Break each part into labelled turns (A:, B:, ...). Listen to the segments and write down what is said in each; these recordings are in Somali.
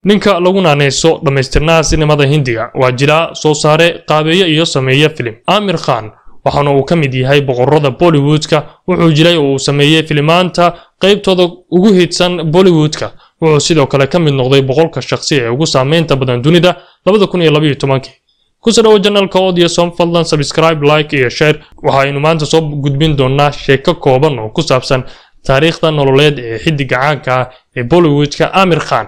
A: ninka lagu naanayso dhamaystirnaha sinimada Hindiga waa jilaa soo saare qaabeeyo iyo sameeya filim Aamir Khan waxaana uu ka mid yahay boqorada Bollywoodka wuxuu jilay oo uu sameeyay filimaanta qaybtooda ugu hitsan Bollywoodka wuxuu sidoo kale ka mid noqday boqolka shakhsi ee ugu saameynta badan dunida 2012 ku soo dhawaad channelka Audio Som fadlan subscribe like iyo share waxaanu maanta soo gudbin doonaa sheeko kooban oo ku saabsan taariikhda nololeed ee xidiga caanka ah ee Bollywoodka Aamir Khan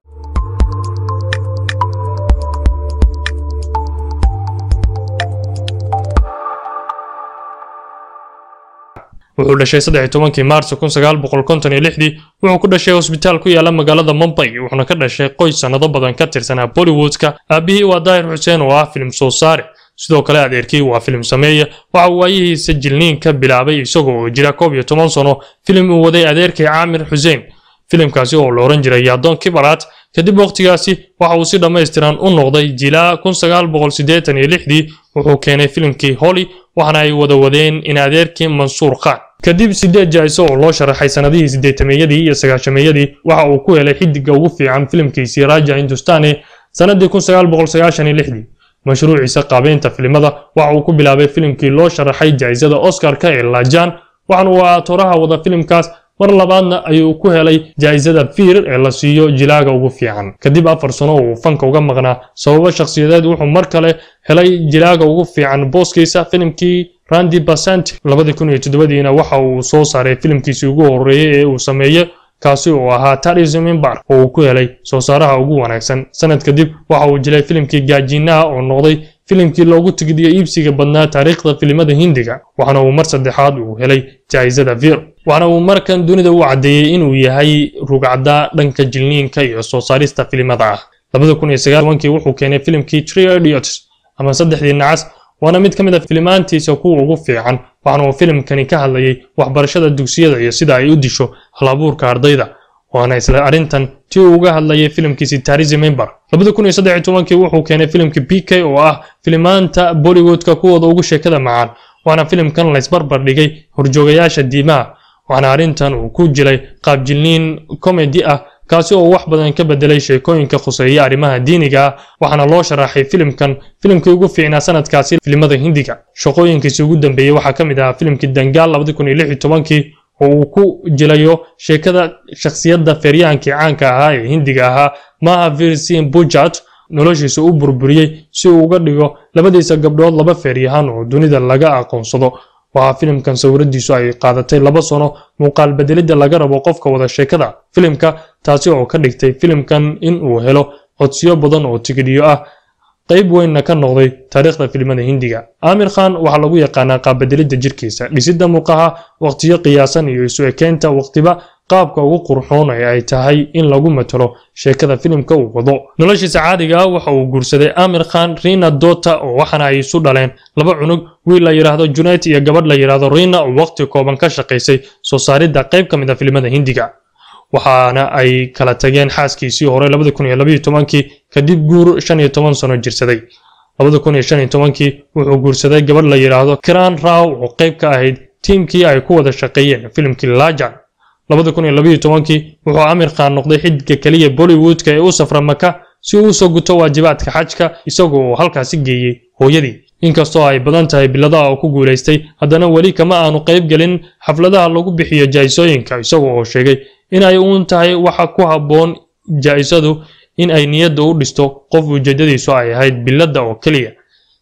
A: wuxuu dhashay 13 Maarso 1956 wuxuu ku dhashay hospital ku yaala magaalada Mumbai wuxuuna ka dhashay qoys sanado badan ka tirsanaa Bollywoodka aabihii waa Daahir Hussain oo ah film soo saare sidoo kale adeerkii waa film sameeye waxa uu waayihiisa jilniin ka bilaabay isagoo jira 11 sano film uu waday adeerkii Aamir Hussain filimkaasi oo la oran jiray Yaadon Kibarat kadib waqtigaasi waxa uu si dhameystiran u noqday jilaa 1986 wuxuu keenay filimkii Holly waxaana ay wada wadeen in adeerkii Mansoor Khan kadib 8 jayso oo loo sharaxay sanadihii 80-yadii iyo 90-yadii waxa uu ku helay xidiga ugu fiican filimkiisii Raja Hindustani sanadii 1996 mashruuciisa qaabeynta filimada waxa uu ku bilaabay filimkii loo sharaxay jaysada Oscar-ka ee Lajan waxaana uu aatoraha wada filimkaas mar labaadna ayuu ku helay jaysada Fear ee la siiyo jilaaga ugu fiican kadib 4 sano oo fanka uga maqnaa sababo shakhsiyadeed wuxuu mar kale helay jilaaga ugu fiican booskiisa filimkii Randy Basant 2007 waxa uu soo saaray filimkiisii ugu horeeyay ee uu sameeyay kaasi oo ahaa Tourism Bar oo uu ku helay soo saaraha ugu wanaagsan sanad kadib waxa uu jilay filimkii Gajina oo noqday filimkii loogu tigidiyay iibsiga badnaa taariikhda filimada Hindiga waxaana uu mar saddexaad uu helay jaysada Fear waxaana uu markan dunida u cadeeyay inuu yahay rugcada dhanka jilniinka iyo soo saarista filimada ah 2009 wuxuu keenay filimkii Three Idiots ama saddexdii nacas waana mid ka mid ah filimaantiisa kuwa ugu fiican waxaana uu filimkani ka hadlayay waxbarashada dugsiyada iyo sida ay u disho hal-abuurka ardayda waana isla arintan tii uga hadlayay filimkiisii Tourism Bar 2013 wuxuu keenay filimkii PK oo ah filimaanta Bollywoodka kuwooda ugu sheekada macaan waana filimkan la isbarbar dhigay horjoogayaasha diimaha waxaana arintan uu ku jilay qaab jilniin comedy ah kaasi oo wax badan ka bedelay sheekooyinka khuseeya arrimaha diiniga waxaana loo sharaxay filimkii ugu fiicnaa sanadkaasi filimada Hindiga shaqooyinkiisa ugu dambeeyay waxa kamid ah filimkii Dangal 2016 oo uu ku jilayo sheekada shakhsiyadda feeryahankii caanka ahaa ee Hindiga ahaa Mahavir Singh Bujat noloshiisa u burburiyay si uu uga dhigo labadiisa gabdhood laba feeryahan oo dunida laga aqoonsado waa filimkan sawiradiisu ay qaadatay 2 sano muuqaal bedelida laga rabo qofka wada sheekada filimka taasi oo ka dhigtay filimkan in uu helo codsiyo badan oo tigidhiyo ah qayb weyn ka noqday taariikhda filimada Hindiga Aamir Khan waxa lagu yaqaanaa qaab bedelida jirkiisa dhisida muuqaha waqtiyo qiyaasan iyo isu ekeenta waqtiba qaabka ugu qurxoon ay tahay in lagu matalo sheekada filimka uu wado noloshiisa caadiga ah waxa uu guursaday Aamir Khan Reena Dota oo waxana ay isu dhaleen 2 cunug wiil la yiraahdo Junaid iyo gabadh la yiraahdo Reena oo waqti kooban ka shaqeysay soo saaridda qayb kamid ah filimada Hindiga waxaana ay kala tageen xaaskiisii hore 2012 kadib guur 15 sano jirsaday 2015 wuxuu guursaday gabadh la yiraahdo Kiran Rao oo qayb ka ahayd tiimkii ay ku wada shaqeeyeen filimkii Lajan 2012 wuxuu Aamir Khan noqday xidiga kaliya Bollywoodka ee u safra Maka si uu soo guto waajibaadka xajka isagoo halkaas geeyay hooyadii inkastoo ay badan tahay biladaha oo ku guuleystay haddana wali kama aanu qayb galin xafladaha lagu bixiyo jaysooyinka isagoo sheegay in ay uun tahay waxa ku haboon jaysadu in ay niyadda u dhisto qof ujeedadiisu ay ahayd bilada oo kaliya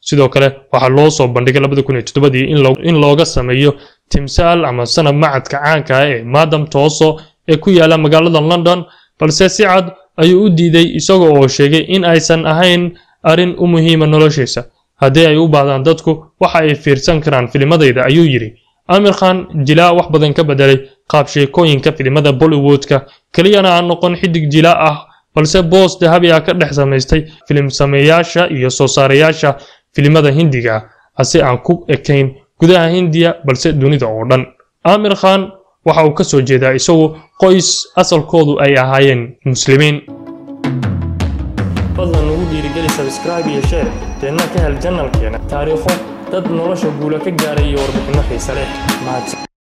A: sidoo kale waxa loo soo bandhigay 2007 in looga sameeyo timsaal ama sanad macadka caanka ah ee Madam Tussauds ee ku yaala magaalada London balse si cad ayuu u diiday isagoo oo sheegay in aysan ahayn arin u muhiim noloshiisa haddii ay u baahdaan dadku waxa ay fiirsan karaan filimadayda ayuu yiri Aamir Khan jilaa wax badan ka bedelay qaab sheekooyinka filimada Bollywoodka kaliyana aan noqon xidig jilaa ah balse boos dahabi ah ka dhex samaystay filim sameeyaasha iyo soo saarayaasha filimada Hindiga hase aan ku ekayn gudaha Hindiya balse dunida oo dhan Aamir Khan waxa uu ka soo jeedaa isagoo qoys asalkoodu ay ahaayeen muslimiin fadlan ugu dhiirigeli subscribe iyo share deena ka hel channelkeena taariikho dad nolosha guula ka gaaray iyo warbixino xiiso leh